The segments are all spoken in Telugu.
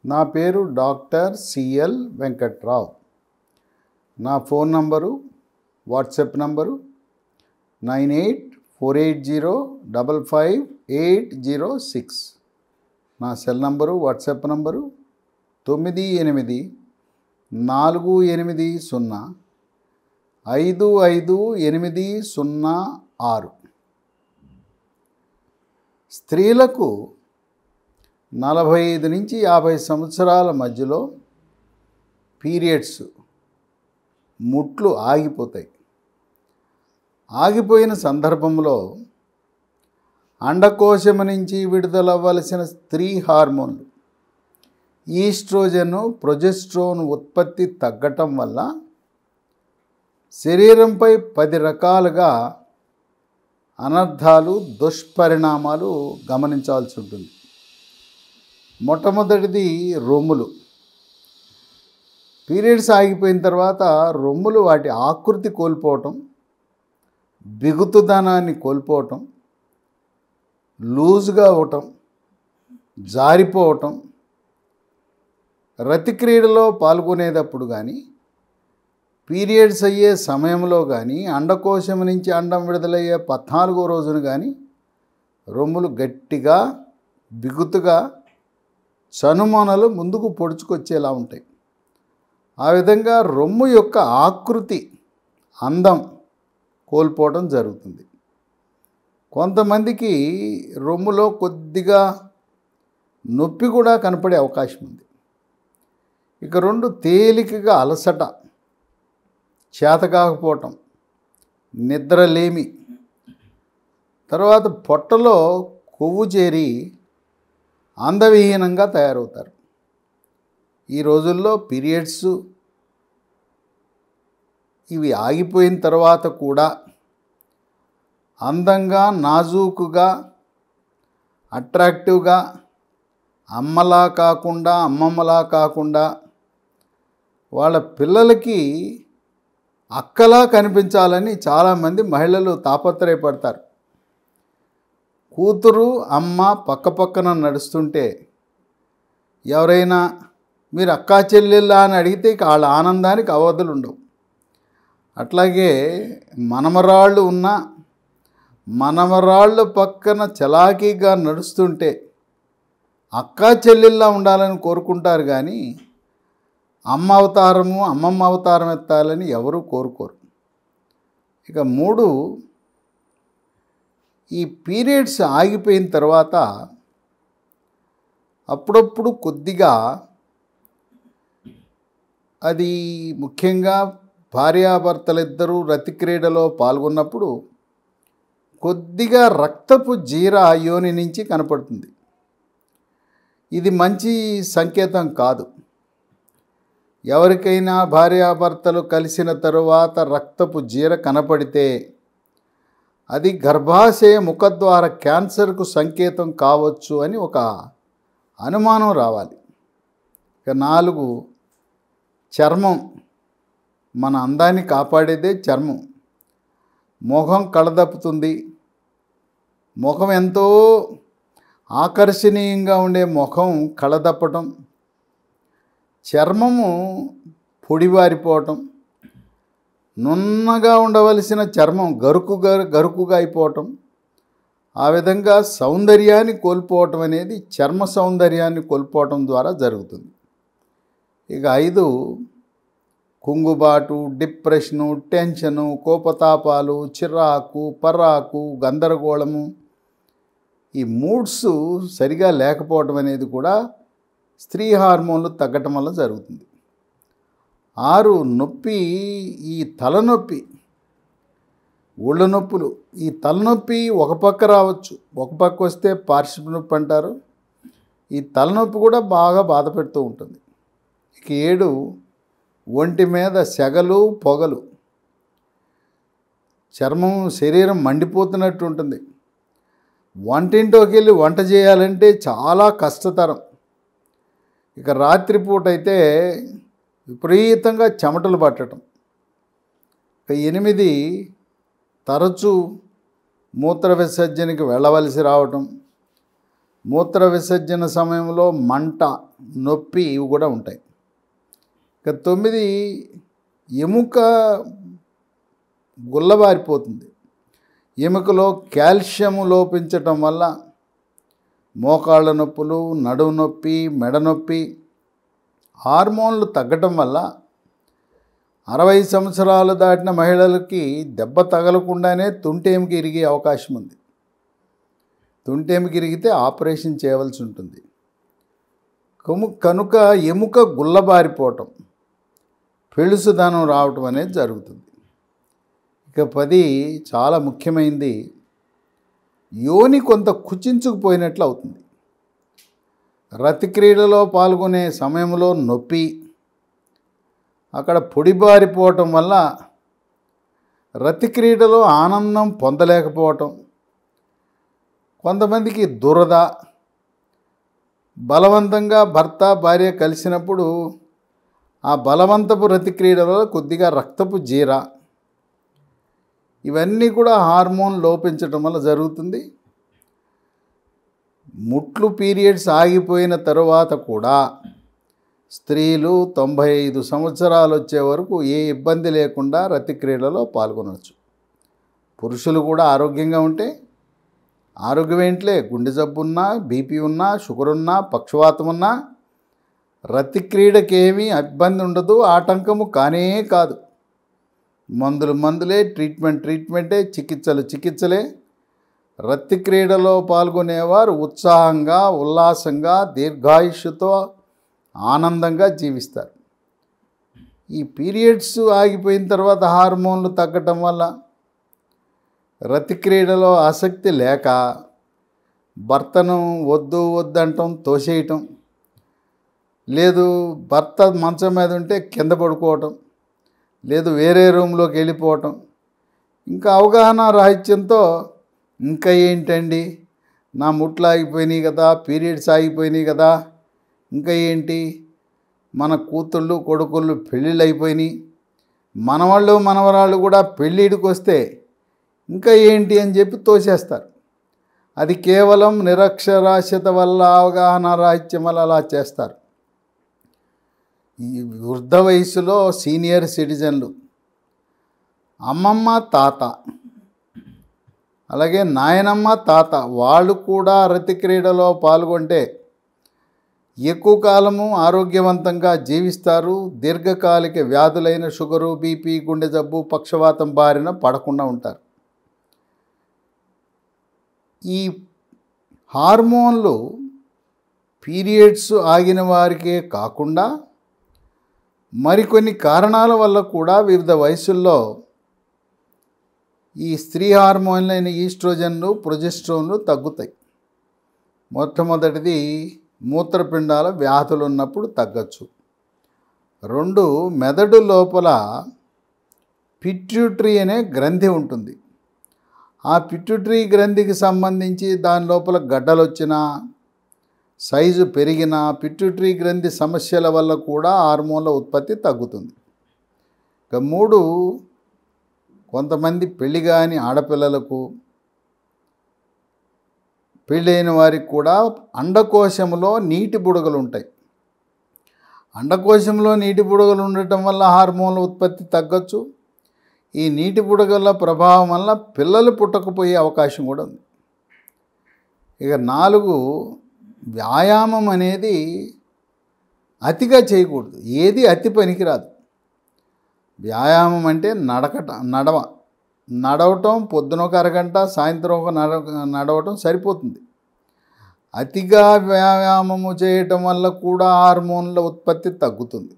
నా పేరు డాక్టర్ సిఎల్ వెంకట్రావు. నా ఫోన్ నంబరు, వాట్సాప్ నంబరు 9848055806. నా సెల్ నంబరు, వాట్సాప్ నంబరు 984840550806. స్త్రీలకు 45 నుంచి 50 సంవత్సరాల మధ్యలో పీరియడ్స్ ముట్లు ఆగిపోతాయి. ఆగిపోయిన సందర్భంలో అండకోశం నుంచి విడుదలవ్వాల్సిన స్త్రీ హార్మోన్లు ఈస్ట్రోజన్, ప్రొజెస్ట్రోన్ ఉత్పత్తి తగ్గటం వల్ల శరీరంపై 10 రకాలుగా అనర్థాలు, దుష్పరిణామాలు గమనించాల్సి ఉంటుంది. మొట్టమొదటిది రొమ్ములు. పీరియడ్స్ ఆగిపోయిన తర్వాత రొమ్ములు వాటి ఆకృతి కోల్పోవటం, బిగుతుదనాన్ని కోల్పోవటం, లూజ్గా అవటం, జారిపోవటం, రతిక్రీడలో పాల్గొనేటప్పుడు కానీ, పీరియడ్స్ అయ్యే సమయంలో కానీ, అండకోశం నుంచి అండం విడుదలయ్యే 14వ రోజున కానీ రొమ్ములు గట్టిగా, బిగుతుగా, చనుమొనలు ముందుకు పొడుచుకొచ్చేలా ఉంటాయి. ఆ విధంగా రొమ్ము యొక్క ఆకృతి, అందం కోల్పోవడం జరుగుతుంది. కొంతమందికి రొమ్ములో కొద్దిగా నొప్పి కూడా కనపడే అవకాశం ఉంది. ఇక 2, తేలికగా అలసట, చేతకాకపోవటం, నిద్రలేమి, తర్వాత పొట్టలో కొవ్వు చేరి అందవిహీనంగా తయారవుతారు. ఈ రోజుల్లో పీరియడ్స్ ఇవి ఆగిపోయిన తర్వాత కూడా అందంగా, నాజూకుగా, అట్రాక్టివ్గా, అమ్మలా కాకుండా, అమ్మమ్మలా కాకుండా వాళ్ళ పిల్లలకి అక్కలా కనిపించాలని చాలామంది మహిళలు తాపత్రయపడతారు. కూతురు, అమ్మ పక్కపక్కన నడుస్తుంటే ఎవరైనా మీరు అక్కా చెల్లెళ్ళా అని అడిగితే వాళ్ళ ఆనందానికి అవధులు ఉండవు. అట్లాగే మనమరాళ్ళు ఉన్నా మనమరాళ్ళ పక్కన చలాకీగా నడుస్తుంటే అక్కా చెల్లెళ్ళా ఉండాలని కోరుకుంటారు, కానీ అమ్మ అవతారము, అమ్మమ్మ అవతారం ఎత్తాలని ఎవరూ కోరుకోరు. ఇక 3, ఈ పీరియడ్స్ ఆగిపోయిన తర్వాత అప్పుడప్పుడు కొద్దిగా, అది ముఖ్యంగా భార్యాభర్తలిద్దరూ రతిక్రీడలో పాల్గొన్నప్పుడు కొద్దిగా రక్తపు జీర యోని నుంచి కనపడుతుంది. ఇది మంచి సంకేతం కాదు. ఎవరికైనా భార్యాభర్తలు కలిసిన తరువాత రక్తపు జీర కనపడితే అది గర్భాశయ ముఖద్వార క్యాన్సర్కు సంకేతం కావచ్చు అని ఒక అనుమానం రావాలి. ఇక 4, చర్మం. మన అందాన్ని కాపాడేదే చర్మం. ముఖం కళదప్పుతుంది. ముఖం ఎంతో ఆకర్షణీయంగా ఉండే ముఖం కళదప్పటం, చర్మము పొడివారిపోవటం, నున్నగా ఉండవలసిన చర్మం గరుకుగా అయిపోవటం, ఆ విధంగా సౌందర్యాన్ని కోల్పోవటం అనేది చర్మ సౌందర్యాన్ని కోల్పోవటం ద్వారా జరుగుతుంది. ఇక 5, కుంగుబాటు, డిప్రెషను, టెన్షను, కోపతాపాలు, చిరాకు, పరాకు, గందరగోళము, ఈ మూడ్స్ సరిగా లేకపోవటం అనేది కూడా స్త్రీ హార్మోన్లు తగ్గటం వల్ల జరుగుతుంది. 6, నొప్పి. ఈ తలనొప్పి, ఒళ్ళు నొప్పులు. ఈ తలనొప్పి ఒక పక్క రావచ్చు, ఒక పక్క వస్తే పార్శ్వ నొప్పి అంటారు. ఈ తలనొప్పి కూడా బాగా బాధ పెడుతూ ఉంటుంది. ఇక 7, ఒంటి మీద సెగలు, పొగలు. చర్మం, శరీరం మండిపోతున్నట్టు ఉంటుంది. వంటింట్లోకి వెళ్ళి వంట చేయాలంటే చాలా కష్టతరం. ఇక రాత్రిపూట అయితే విపరీతంగా చెమటలు పట్టడం. ఇక 8, తరచూ మూత్ర విసర్జనకి వెళ్ళవలసి రావటం, మూత్ర విసర్జన సమయంలో మంట, నొప్పి ఇవి కూడా ఉంటాయి. ఇక 9 ఎముక గుల్లబారిపోతుంది. ఎముకలో కాల్షియం లోపించటం వల్ల మోకాళ్ళ నొప్పులు, నడుము నొప్పి, మెడ నొప్పి, హార్మోన్లు తగ్గటం వల్ల 60 సంవత్సరాలు దాటిన మహిళలకి దెబ్బ తగలకుండానే తుంటెముక ఇరిగే అవకాశం ఉంది. తుంటెముక ఇరిగితే ఆపరేషన్ చేయవలసి ఉంటుంది. కనుక ఎముక గుల్లబారిపోవటం, పెళుసుదనం రావటం అనేది జరుగుతుంది. ఇక 10 చాలా ముఖ్యమైనది, యోని కొంత కుచించుకుపోయినట్లు అవుతుంది. రతిక్రీడలో పాల్గొనే సమయంలో నొప్పి, అక్కడ పొడిబారిపోవటం వల్ల రతిక్రీడలో ఆనందం పొందలేకపోవటం, కొంతమందికి దురద, బలవంతంగా భర్త భార్య కలిసినప్పుడు ఆ బలవంతపు రతిక్రీడలో కొద్దిగా రక్తపు జీర, ఇవన్నీ కూడా హార్మోన్ లోపించటం వల్ల జరుగుతుంది. ముట్లు పీరియడ్స్ ఆగిపోయిన తరువాత కూడా స్త్రీలు 95 సంవత్సరాలు వచ్చే వరకు ఏ ఇబ్బంది లేకుండా రతిక్రీడలో పాల్గొనవచ్చు. పురుషులు కూడా ఆరోగ్యంగా ఉంటే, ఆరోగ్యం ఏంట్లే, గుండె జబ్బు ఉన్నా, బీపీ ఉన్నా, షుగర్ ఉన్నా, పక్షవాతం ఉన్నా రతిక్రీడకేమీ ఇబ్బంది ఉండదు, ఆటంకము కానే కాదు. మందులే, ట్రీట్మెంటే, చికిత్సలే. రతిక్రీడలో పాల్గొనేవారు ఉత్సాహంగా, ఉల్లాసంగా, దీర్ఘాయుష్యుతో ఆనందంగా జీవిస్తారు. ఈ పీరియడ్స్ ఆగిపోయిన తర్వాత హార్మోన్లు తగ్గటం వల్ల రతిక్రీడలో ఆసక్తి లేక భర్తను వద్దంటం, తోసేయటం, లేదు భర్త మంచం మీద ఉంటే కింద పడుకోవటం, లేదు వేరే రూమ్లోకి వెళ్ళిపోవటం, ఇంకా అవగాహన రాహిత్యంతో ఇంకా ఏంటండి, నా ముట్లు ఆగిపోయినాయి కదా, పీరియడ్స్ ఆగిపోయినాయి కదా, ఇంకా ఏంటి, మన కూతుళ్ళు కొడుకుళ్ళు పెళ్ళిళ్ళు అయిపోయినాయి, మనవాళ్ళు మనవరాళ్ళు కూడా పెళ్ళిడికి వస్తే ఇంకా ఏంటి అని చెప్పి తోసేస్తారు. అది కేవలం నిరక్షరాస్యత వల్ల, అవగాహన రాహిత్యం వల్ల అలా చేస్తారు. ఈ వృద్ధ వయసులో సీనియర్ సిటిజన్లు, అమ్మమ్మ తాత, అలాగే నాయనమ్మ తాత, వాళ్ళు కూడా రతిక్రీడలో పాల్గొంటే ఎక్కువ కాలము ఆరోగ్యవంతంగా జీవిస్తారు. దీర్ఘకాలిక వ్యాధులైన షుగరు, బీపీ, గుండె జబ్బు, పక్షవాతం బారిన పడకుండా ఉంటారు. ఈ హార్మోన్లు పీరియడ్స్ ఆగిన వారికే కాకుండా మరికొన్ని కారణాల వల్ల కూడా వివిధ వయసుల్లో ఈ స్త్రీ హార్మోన్లైన ఈస్ట్రోజన్లు, ప్రొజెస్ట్రాన్లు తగ్గుతాయి. మొట్టమొదటిది మూత్రపిండాల వ్యాధులు ఉన్నప్పుడు తగ్గచ్చు. 2, మెదడు లోపల పిట్యూటరీ అనే గ్రంథి ఉంటుంది. ఆ పిట్యూటరీ గ్రంథికి సంబంధించి దాని లోపల గడ్డలు వచ్చినా, సైజు పెరిగిన పిట్యూటరీ గ్రంథి సమస్యల వల్ల కూడా హార్మోన్ల ఉత్పత్తి తగ్గుతుంది. ఇక 3, కొంతమంది పెళ్లి కాని ఆడపిల్లలకు, పెళ్ళైన వారికి కూడా అండకోశంలో నీటి బుడగలు ఉంటాయి. అండకోశంలో నీటి బుడగలు ఉండటం వల్ల హార్మోన్ల ఉత్పత్తి తగ్గచ్చు. ఈ నీటి బుడగల ప్రభావం వల్ల పిల్లలు పుట్టకపోయే అవకాశం కూడా ఉంది. ఇక 4, వ్యాయామం అనేది అతిగా చేయకూడదు. ఏది అతి పనికిరాదు. వ్యాయామం అంటే నడవటం, పొద్దున ఒక అరగంట, సాయంత్రం ఒక నడవటం సరిపోతుంది. అతిగా వ్యాయామము చేయటం వల్ల కూడా హార్మోన్ల ఉత్పత్తి తగ్గుతుంది.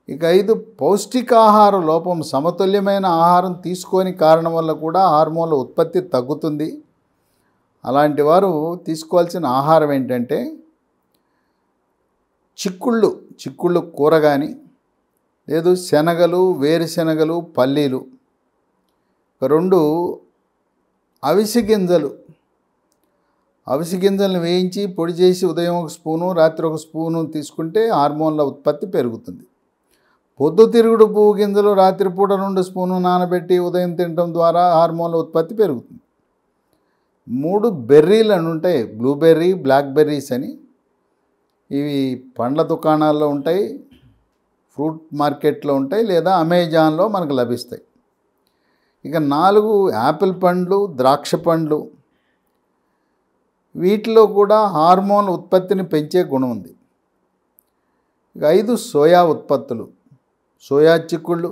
ఇక 5, పౌష్టికాహార లోపం, సమతుల్యమైన ఆహారం తీసుకోని కారణం వల్ల కూడా హార్మోన్ల ఉత్పత్తి తగ్గుతుంది. అలాంటి వారు తీసుకోవాల్సిన ఆహారం ఏంటంటే చిక్కుళ్ళు కూర కానీ, లేదు శనగలు, వేరుశనగలు, పల్లీలు. 2, అవిసె గింజలను వేయించి పొడి చేసి ఉదయం 1 స్పూను, రాత్రి 1 స్పూను తీసుకుంటే హార్మోన్ల ఉత్పత్తి పెరుగుతుంది. పొద్దుతిరుగుడు పువ్వు గింజలు రాత్రిపూట 2 స్పూను నానబెట్టి ఉదయం తినడం ద్వారా హార్మోన్ల ఉత్పత్తి పెరుగుతుంది. 3 బెర్రీలు అని ఉంటాయి, బ్లూబెర్రీ, బ్లాక్ బెర్రీస్ అని. ఇవి పండ్ల దుకాణాల్లో ఉంటాయి, ఫ్రూట్ మార్కెట్లో ఉంటాయి, లేదా అమెజాన్లో మనకు లభిస్తాయి. ఇక 4 యాపిల్ పండ్లు, ద్రాక్ష పండ్లు. వీటిలో కూడా హార్మోన్ ఉత్పత్తిని పెంచే గుణం ఉంది. ఇక 5 సోయా ఉత్పత్తులు, సోయా చిక్కుళ్ళు,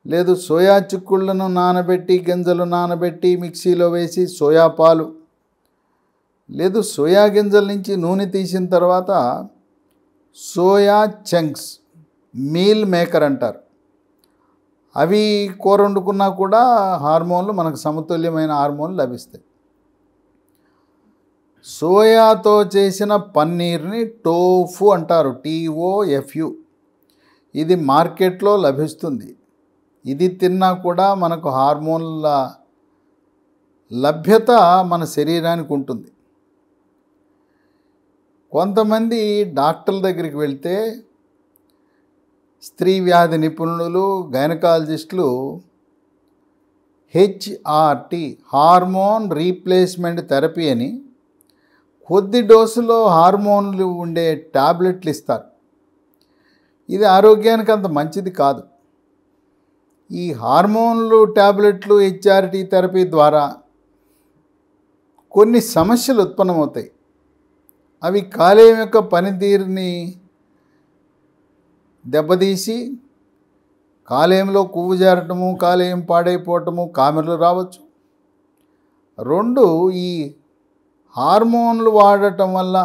లేదు సోయా చిక్కుళ్ళను నానబెట్టి, గింజలు నానబెట్టి మిక్సీలో వేసి సోయా పాలు, లేదు సోయా గింజల నుంచి నూనె తీసిన తర్వాత సోయా చంక్స్, మీల్ మేకర్ అంటారు. అవి కూర వండుకున్నా కూడా హార్మోన్లు, మనకు సమతుల్యమైన హార్మోన్లు లభిస్తాయి. సోయాతో చేసిన పన్నీర్ని టోఫు అంటారు, TOFU. ఇది మార్కెట్లో లభిస్తుంది. ఇది తిన్నా కూడా మనకు హార్మోన్ల లభ్యత మన శరీరానికి ఉంటుంది. కొంతమంది డాక్టర్ల దగ్గరికి వెళ్తే స్త్రీ వ్యాధి నిపుణులు, గైనకాలజిస్టులు HRT, హార్మోన్ రీప్లేస్మెంట్ థెరపీ అని కొద్ది డోసులో హార్మోన్లు ఉండే టాబ్లెట్లు ఇస్తారు. ఇది ఆరోగ్యానికి అంత మంచిది కాదు. ఈ హార్మోన్లు టాబ్లెట్లు, HRT థెరపీ ద్వారా కొన్ని సమస్యలు ఉత్పన్నమవుతాయి. అవి కాలేయం యొక్క పనితీరుని దెబ్బతీసి కాలేయంలో కొవ్వు చేరటము, కాలేయం పాడైపోవటము, కామెర్లు రావచ్చు. 2, ఈ హార్మోన్లు వాడటం వల్ల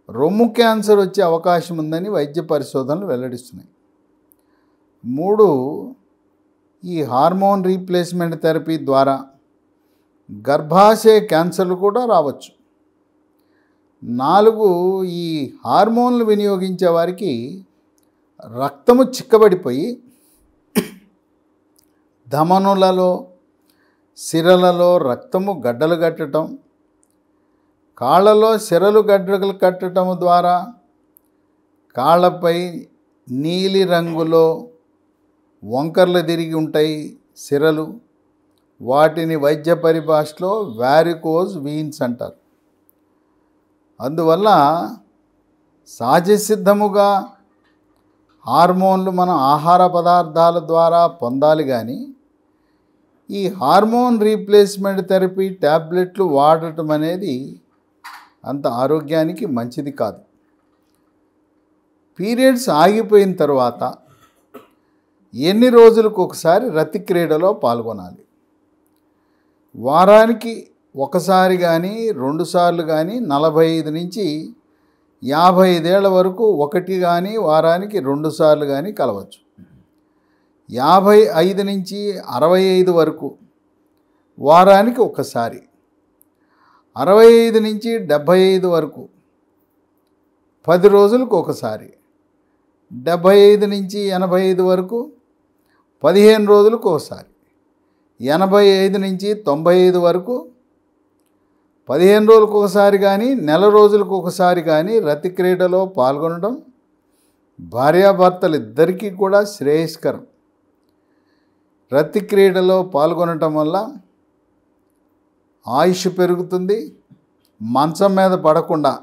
రొమ్ము క్యాన్సర్ వచ్చే అవకాశం ఉందని వైద్య పరిశోధనలు వెల్లడిస్తున్నాయి. 3, ఈ హార్మోన్ రీప్లేస్మెంట్ థెరపీ ద్వారా గర్భాశయ క్యాన్సర్లు కూడా రావచ్చు. 4, ఈ హార్మోన్లు వినియోగించే వారికి రక్తము చిక్కబడిపోయి ధమనులలో, సిరలలో రక్తము గడ్డలు కట్టడం, కాళ్ళలో సిరలు గడ్డలు కట్టడం ద్వారా కాళ్ళపై నీలి రంగులో వంకర్లు తిరిగి ఉంటాయి సిరలు. వాటిని వైద్య పరిభాషలో వారికోజ్ వీన్స్ అంటారు. అందువల్ల సహజసిద్ధముగా హార్మోన్లు మనం ఆహార పదార్థాల ద్వారా పొందాలి, కానీ ఈ హార్మోన్ రీప్లేస్మెంట్ థెరపీ ట్యాబ్లెట్లు వాడటం అనేది అంత ఆరోగ్యానికి మంచిది కాదు. పీరియడ్స్ ఆగిపోయిన తర్వాత ఎన్ని రోజులకు ఒకసారి రతి క్రీడలో పాల్గొనాలి? వారానికి ఒకసారి కానీ 2 సార్లు కానీ 45 నుంచి 55 ఏళ్ల వరకు ఒకటి కానీ వారానికి 2 సార్లు కానీ కలవచ్చు. 55 నుంచి 65 వరకు వారానికి ఒకసారి, 65 నుంచి 75 వరకు 10 రోజులకు ఒకసారి, 75 నుంచి 85 వరకు 15 రోజులకు ఒకసారి, 85 నుంచి 95 వరకు 15 రోజులకు ఒకసారి కానీ నెల రోజులకు ఒకసారి కానీ రతి క్రీడలో పాల్గొనడం భార్యాభర్తలు ఇద్దరికీ కూడా శ్రేయస్కరం. రతి క్రీడలో పాల్గొనటం వల్ల ఆయుష్ పెరుగుతుంది. మంచం మీద పడకుండా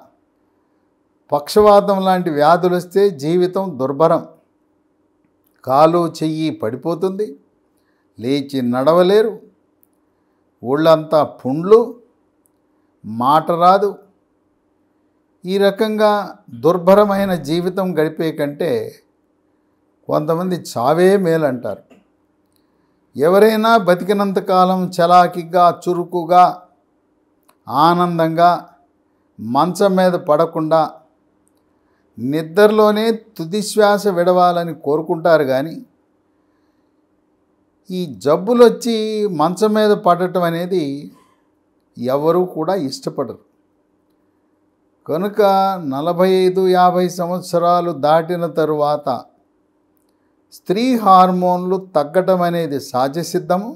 పక్షవాతం లాంటి వ్యాధులు వస్తే జీవితం దుర్భరం. కాలు చెయ్యి పడిపోతుంది, లేచి నడవలేరు, ఒళ్ళంతా పుండ్లు, మాట రాదు. ఈ రకంగా దుర్భరమైన జీవితం గడిపే కంటే కొంతమంది చావే మేలంటారు. ఎవరైనా బతికినంతకాలం చలాకీగా, చురుకుగా, ఆనందంగా, మంచం మీద పడకుండా నిద్రలోనే తుది శ్వాస విడవాలని కోరుకుంటారు, కానీ ఈ జబ్బులు వచ్చి మంచం మీద పడటం అనేది ఎవరూ కూడా ఇష్టపడరు. కనుక 45-50 సంవత్సరాలు దాటిన తరువాత స్త్రీ హార్మోన్లు తగ్గటం అనేది సహజసిద్ధము.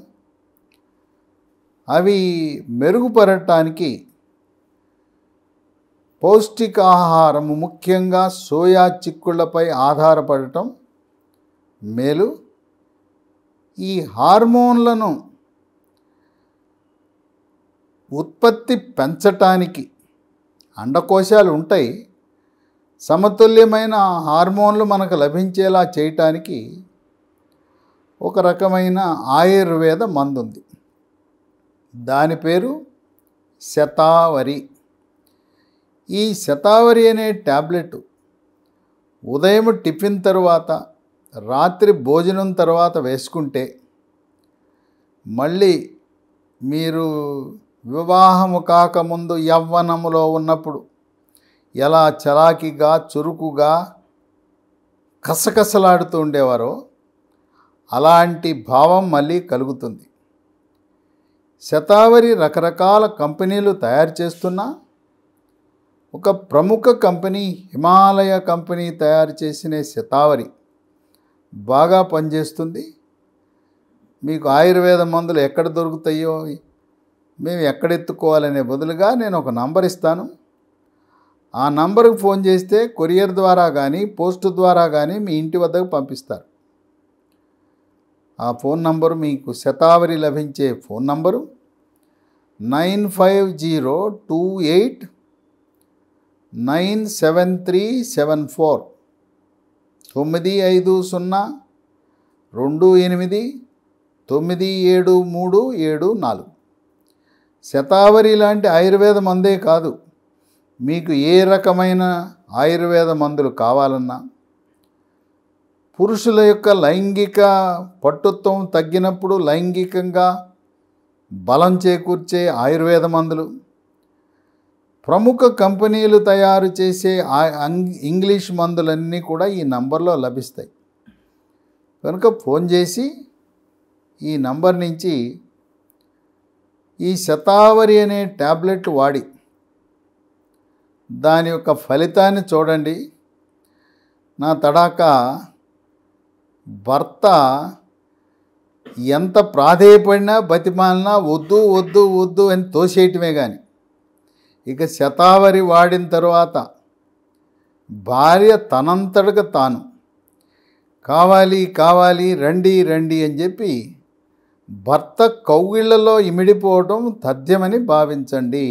అవి మెరుగుపడటానికి పౌష్టికాహారము, ముఖ్యంగా సోయా చిక్కుళ్ళపై ఆధారపడటం మేలు. ఈ హార్మోన్లను ఉత్పత్తి పెంచటానికి అండకోశాలు ఉంటాయి, సమతుల్యమైన హార్మోన్లు మనకు లభించేలా చేయటానికి ఒక రకమైన ఆయుర్వేద మందు ఉంది. దాని పేరు శతావరి. ఈ శతావరి అనే ట్యాబ్లెట్ ఉదయం టిఫిన్ తర్వాత, రాత్రి భోజనం తర్వాత వేసుకుంటే మళ్ళీ మీరు వివాహము కాకముందు యవ్వనములో ఉన్నప్పుడు ఎలా చలాకీగా, చురుకుగా, కసకసలాడుతూ ఉండేవారో అలాంటి భావం మళ్ళీ కలుగుతుంది. శతావరి రకరకాల కంపెనీలు తయారు చేస్తున్నా ఒక ప్రముఖ కంపెనీ హిమాలయ కంపెనీ తయారు చేసిన శతావరి బాగా పనిచేస్తుంది. మీకు ఆయుర్వేద మందులు ఎక్కడ దొరుకుతాయో మేము ఎక్కడెత్తుకోవాలనే బదులుగా నేను ఒక నంబర్ ఇస్తాను. ఆ నంబర్కి ఫోన్ చేస్తే కొరియర్ ద్వారా కానీ పోస్ట్ ద్వారా కానీ మీ ఇంటి వద్దకు పంపిస్తారు. ఆ ఫోన్ నంబరు మీకు శతావరి లభించే ఫోన్ నంబరు 9502897374 95028973774. శతావరి లాంటి ఆయుర్వేద మందే కాదు, మీకు ఏ రకమైన ఆయుర్వేద మందులు కావాలన్నా, పురుషుల యొక్క లైంగిక పటుత్వం తగ్గినప్పుడు లైంగికంగా బలం చేకూర్చే ఆయుర్వేద మందులు, ప్రముఖ కంపెనీలు తయారు చేసే ఇంగ్లీష్ మందులన్నీ కూడా ఈ నంబర్లో లభిస్తాయి. కనుక ఫోన్ చేసి ఈ నంబర్ నుంచి ఈ శతావరి అనే ట్యాబ్లెట్ వాడి దాని యొక్క ఫలితాన్ని చూడండి. నా తడాకా భర్త ఎంత ప్రాధేయపడినా బతిమాలినా వద్దు వద్దు వద్దు అని తోసేయటమే కానీ, ఇక శతావరి వాడిన తర్వాత భార్య తనంతటగా తాను కావాలి కావాలి రండి రండి అని చెప్పి భర్త కౌగిళ్లలో ఇమిడిపోవటం తథ్యమని భావించండి.